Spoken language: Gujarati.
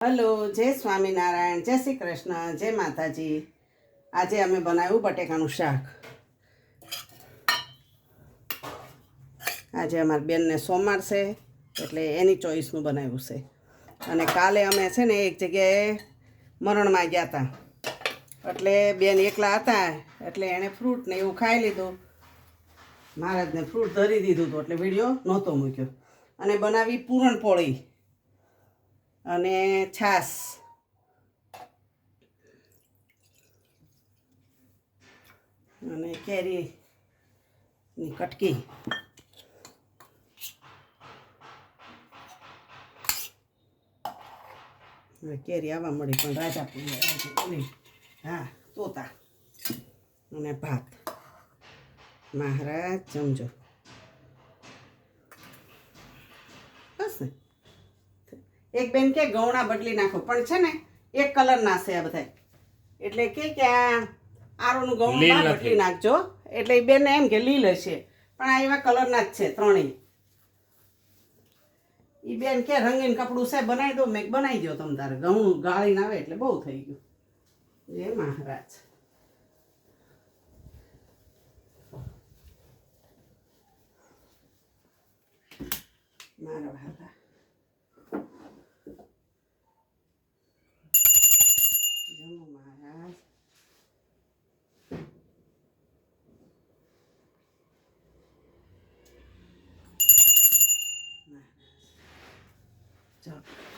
હલો, જય સ્વામિનારાયણ, જય શ્રી કૃષ્ણ, જય માતાજી. આજે અમે બનાવ્યું બટેકાનું શાક. આજે અમારી બેનને સોમવાર છે એટલે એની ચોઈસનું બનાવ્યું છે. અને કાલે અમે છે ને એક જગ્યાએ મરણમાં ગયા હતા, એટલે બેન એકલા હતા એટલે એણે ફ્રૂટ ને એવું ખાઈ લીધું. મહારાજને ફ્રૂટ ધરી દીધું હતું એટલે વિડીયો નહોતો મૂક્યો. અને બનાવી પૂરણપોળી અને છાશ અને કેરીની કટકી. હવે કેરી આવવા મળી પણ રાજાપુર હા તોતા અને ભાત. મહારાજ જમજો બસ ને. એક બેન કે ગૌણા બદલી નાખો, પણ છે ને એક કલરના છે આ બધા, એટલે કે આ આરોનું ગૌણ બદલી નાખજો. એટલે એ બેન એમ કે લીલ હશે, પણ આ એવા કલરના જ છે ત્રણેય. એ બેન કે રંગીન કપડું છે બનાવી દો. મેં બનાવી દો તમ તારે, ઘઉં ગાળીને આવે એટલે બહુ થઈ ગયું. જય મહારાજ. મારા ભાલા જમો મહારાજ. ચાલો.